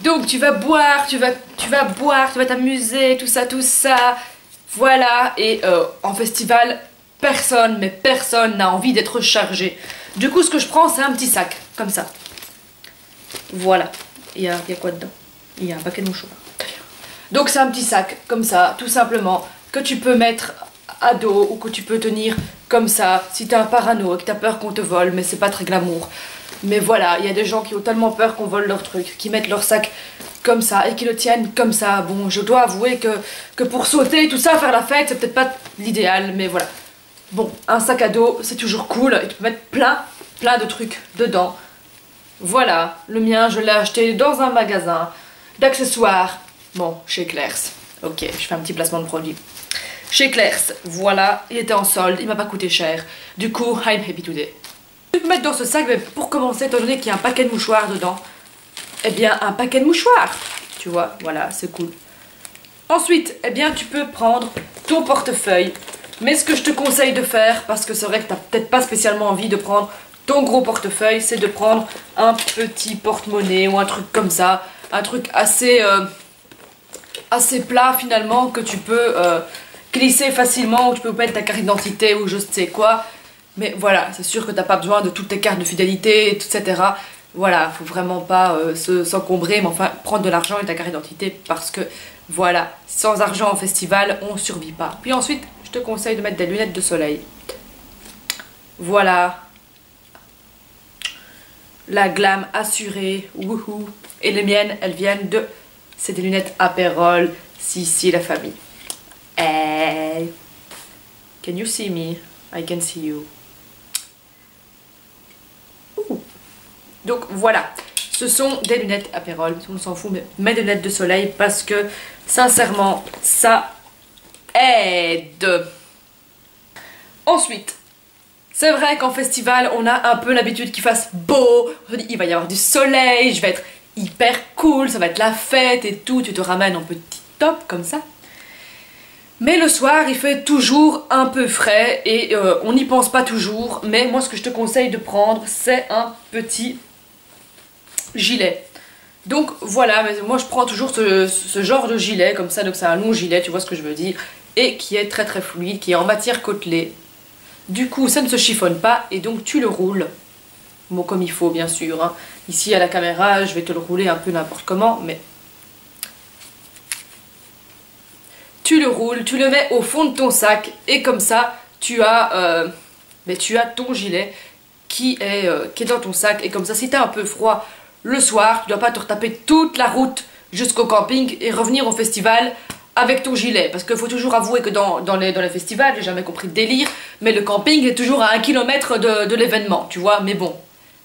Donc tu vas boire, tu vas boire, tu vas t'amuser, tout ça, tout ça. Voilà, et en festival, personne, mais personne n'a envie d'être chargé. Du coup, ce que je prends, c'est un petit sac, comme ça. Voilà. Il y a quoi dedans? Il y a un paquet de mouchoirs. Donc c'est un petit sac, comme ça, tout simplement, que tu peux mettre à dos ou que tu peux tenir comme ça, si t'es un parano et que t'as peur qu'on te vole, mais c'est pas très glamour. Mais voilà, il y a des gens qui ont tellement peur qu'on vole leur truc, qui mettent leur sac comme ça et qui le tiennent comme ça. Bon, je dois avouer que pour sauter, tout ça, faire la fête, c'est peut-être pas l'idéal, mais voilà. Bon, un sac à dos, c'est toujours cool, et tu peux mettre plein de trucs dedans. Voilà, le mien, je l'ai acheté dans un magasin d'accessoires. Bon, chez Claire's. Ok, je fais un petit placement de produit. Chez Claire's, voilà, il était en solde, il m'a pas coûté cher. Du coup, I'm happy today. Tu peux mettre dans ce sac, mais pour commencer, étant donné qu'il y a un paquet de mouchoirs dedans, eh bien, un paquet de mouchoirs. Tu vois, voilà, c'est cool. Ensuite, eh bien, tu peux prendre ton portefeuille. Mais ce que je te conseille de faire, parce que c'est vrai que tu n'as peut-être pas spécialement envie de prendre ton gros portefeuille, c'est de prendre un petit porte-monnaie ou un truc comme ça. Un truc assez plat finalement, que tu peux glisser facilement, où tu peux mettre ta carte d'identité ou je sais quoi. Mais voilà, c'est sûr que tu n'as pas besoin de toutes tes cartes de fidélité, etc. Voilà, faut vraiment pas s'encombrer, mais enfin prendre de l'argent et ta carte d'identité parce que voilà, sans argent en festival, on survit pas. Puis ensuite, je te conseille de mettre des lunettes de soleil. Voilà. La glam assurée, wouhou. Et les miennes, elles viennent de... C'est des lunettes Aperol, si la famille. Hey. Can you see me? I can see you. Ouh. Donc voilà, ce sont des lunettes Aperol, on s'en fout, mais mets des lunettes de soleil parce que sincèrement, ça aide. Ensuite, c'est vrai qu'en festival, on a un peu l'habitude qu'il fasse beau, on se dit il va y avoir du soleil, je vais être hyper cool, ça va être la fête et tout, tu te ramènes en petit top comme ça. Mais le soir, il fait toujours un peu frais et on n'y pense pas toujours. Mais moi, ce que je te conseille de prendre, c'est un petit gilet. Donc voilà, mais moi je prends toujours ce genre de gilet comme ça, donc c'est un long gilet, tu vois ce que je veux dire, et qui est très fluide, qui est en matière côtelée. Du coup, ça ne se chiffonne pas et donc tu le roules, bon, comme il faut bien sûr. Hein. Ici à la caméra, je vais te le rouler un peu n'importe comment, mais tu le roules, tu le mets au fond de ton sac et comme ça, tu as ton gilet qui est dans ton sac et comme ça, si tu as un peu froid le soir, tu dois pas te retaper toute la route jusqu'au camping et revenir au festival avec ton gilet. Parce qu'il faut toujours avouer que dans les festivals, j'ai jamais compris le délire, mais le camping est toujours à 1 km de l'événement, tu vois, mais bon,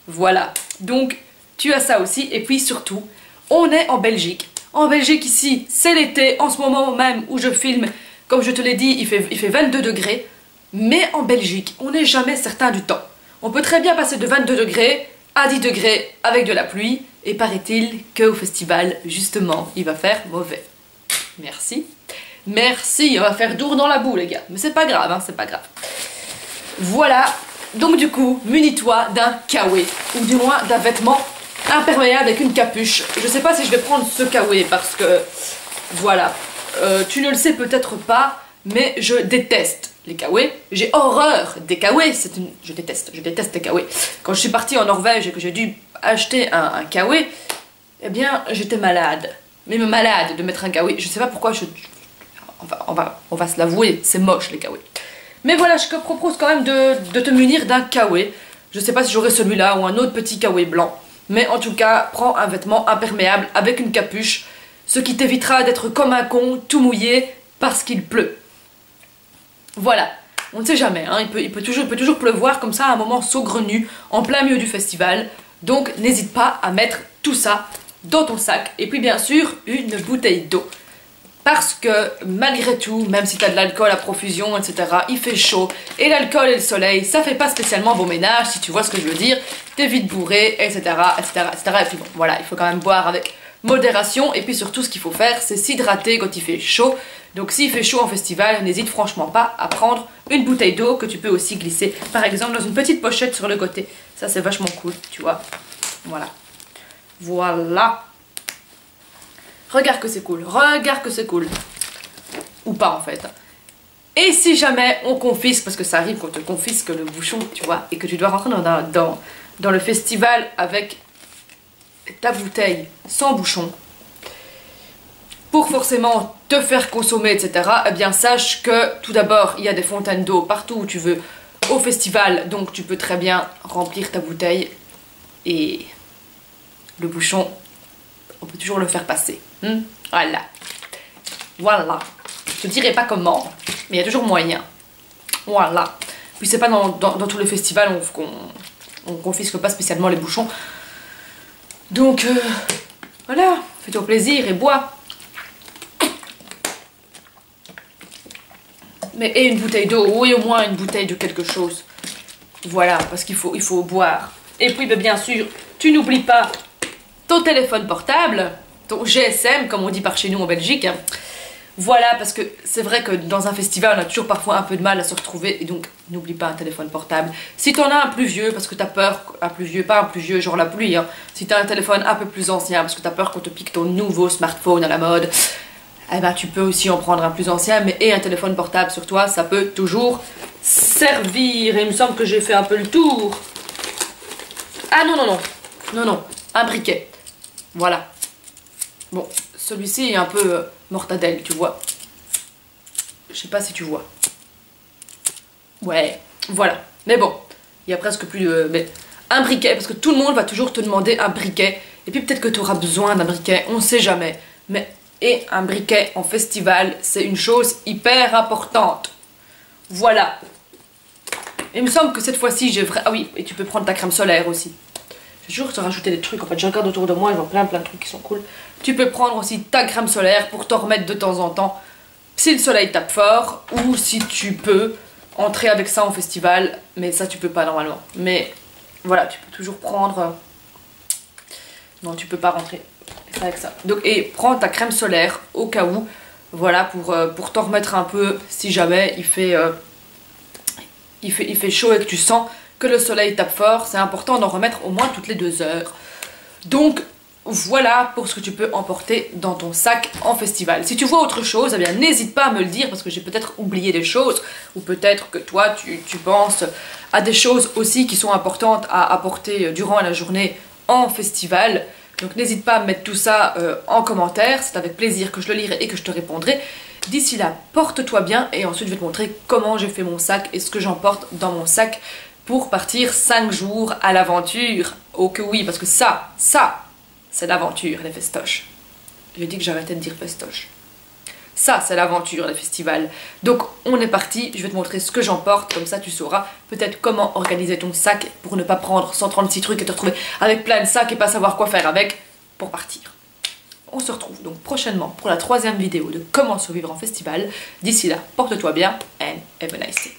voilà. Donc, tu as ça aussi, et puis surtout, on est en Belgique. En Belgique, ici, c'est l'été, en ce moment même où je filme, comme je te l'ai dit, il fait 22 degrés, mais en Belgique, on n'est jamais certain du temps. On peut très bien passer de 22 degrés à 10 degrés avec de la pluie, et paraît-il qu'au festival, justement, il va faire mauvais. Merci. Merci, on va faire dour dans la boue, les gars. Mais c'est pas grave, hein, c'est pas grave. Voilà, donc du coup, munis-toi d'un kawé, ou du moins d'un vêtement imperméable avec une capuche. Je sais pas si je vais prendre ce kawé, parce que, voilà, tu ne le sais peut-être pas, mais je déteste les kawés. J'ai horreur des kawés, je déteste les kawés. Quand je suis partie en Norvège et que j'ai dû acheter un kawé, eh bien, j'étais malade. Même malade de mettre un kawé. Je sais pas pourquoi on va se l'avouer, c'est moche les kawés. Mais voilà, je te propose quand même de te munir d'un kawé. Je sais pas si j'aurai celui-là ou un autre petit kawé blanc. Mais en tout cas, prends un vêtement imperméable avec une capuche, ce qui t'évitera d'être comme un con, tout mouillé, parce qu'il pleut. Voilà, on ne sait jamais, hein. il peut toujours pleuvoir comme ça à un moment saugrenu, en plein milieu du festival. Donc n'hésite pas à mettre tout ça dans ton sac. Et puis bien sûr, une bouteille d'eau. Parce que malgré tout, même si tu as de l'alcool à profusion, etc., il fait chaud. Et l'alcool et le soleil, ça fait pas spécialement bon ménage, si tu vois ce que je veux dire. T'es vite bourré, etc., etc., etc. Et puis bon, voilà, il faut quand même boire avec modération. Et puis surtout, ce qu'il faut faire, c'est s'hydrater quand il fait chaud. Donc s'il fait chaud en festival, n'hésite franchement pas à prendre une bouteille d'eau que tu peux aussi glisser, par exemple, dans une petite pochette sur le côté. Ça, c'est vachement cool, tu vois. Voilà. Voilà. regarde que c'est cool, regarde que c'est cool. Ou pas en fait. Et si jamais on confisque, parce que ça arrive qu'on te confisque le bouchon, tu vois, et que tu dois rentrer dans le festival avec ta bouteille sans bouchon, pour forcément te faire consommer, etc., eh bien sache que tout d'abord, il y a des fontaines d'eau partout où tu veux au festival, donc tu peux très bien remplir ta bouteille et le bouchon, on peut toujours le faire passer. Voilà. Voilà. Je te dirai pas comment, mais il y a toujours moyen. Voilà. Puis c'est pas dans tous les festivals on confisque pas spécialement les bouchons. Donc, voilà. Fais-toi plaisir et bois. Mais et une bouteille d'eau, oui au moins une bouteille de quelque chose. Voilà, parce qu'il faut boire. Et puis bien sûr, tu n'oublies pas ton téléphone portable, ton GSM comme on dit par chez nous en Belgique. Voilà, parce que c'est vrai que dans un festival on a toujours parfois un peu de mal à se retrouver et donc n'oublie pas un téléphone portable. Si t'en as un plus vieux, parce que t'as peur, un plus vieux, pas un plus vieux genre la pluie, hein. Si t'as un téléphone un peu plus ancien, parce que t'as peur qu'on te pique ton nouveau smartphone à la mode, eh ben tu peux aussi en prendre un plus ancien, mais et un téléphone portable sur toi, ça peut toujours servir. Et il me semble que j'ai fait un peu le tour. Ah non, non, non, non, non, un briquet. Voilà. Bon, celui-ci est un peu mortadelle, tu vois. Je sais pas si tu vois. Ouais, voilà. Mais bon, il y a presque plus de... Mais un briquet, parce que tout le monde va toujours te demander un briquet. Et puis peut-être que tu auras besoin d'un briquet, on sait jamais. Mais... Et un briquet en festival, c'est une chose hyper importante. Voilà. Il me semble que cette fois-ci, j'ai vraiment... Ah oui, et tu peux prendre ta crème solaire aussi. J'ai toujours te rajouter des trucs. En fait, je regarde autour de moi, ils ont plein de trucs qui sont cool. Tu peux prendre aussi ta crème solaire pour t'en remettre de temps en temps. Si le soleil tape fort, ou si tu peux entrer avec ça en festival. Mais ça, tu peux pas normalement. Mais voilà, tu peux toujours prendre... Non, tu peux pas rentrer avec ça. Donc, et prends ta crème solaire au cas où, voilà, pour t'en remettre un peu si jamais il fait chaud et que tu sens que le soleil tape fort. C'est important d'en remettre au moins toutes les 2 heures. Donc voilà pour ce que tu peux emporter dans ton sac en festival. Si tu vois autre chose, eh bien n'hésite pas à me le dire parce que j'ai peut-être oublié des choses ou peut-être que toi tu penses à des choses aussi qui sont importantes à apporter durant la journée en festival. Donc n'hésite pas à mettre tout ça en commentaire, c'est avec plaisir que je le lirai et que je te répondrai. D'ici là, porte-toi bien et ensuite je vais te montrer comment j'ai fait mon sac et ce que j'emporte dans mon sac pour partir 5 jours à l'aventure. Oh que oui, parce que ça, c'est l'aventure, les festoches. J'ai dit que j'arrêtais de dire festoche. Ça, c'est l'aventure, les festivals. Donc, on est parti. Je vais te montrer ce que j'emporte. Comme ça, tu sauras peut-être comment organiser ton sac pour ne pas prendre 136 trucs et te retrouver avec plein de sacs et pas savoir quoi faire avec pour partir. On se retrouve donc prochainement pour la 3e vidéo de comment survivre en festival. D'ici là, porte-toi bien and have a nice day.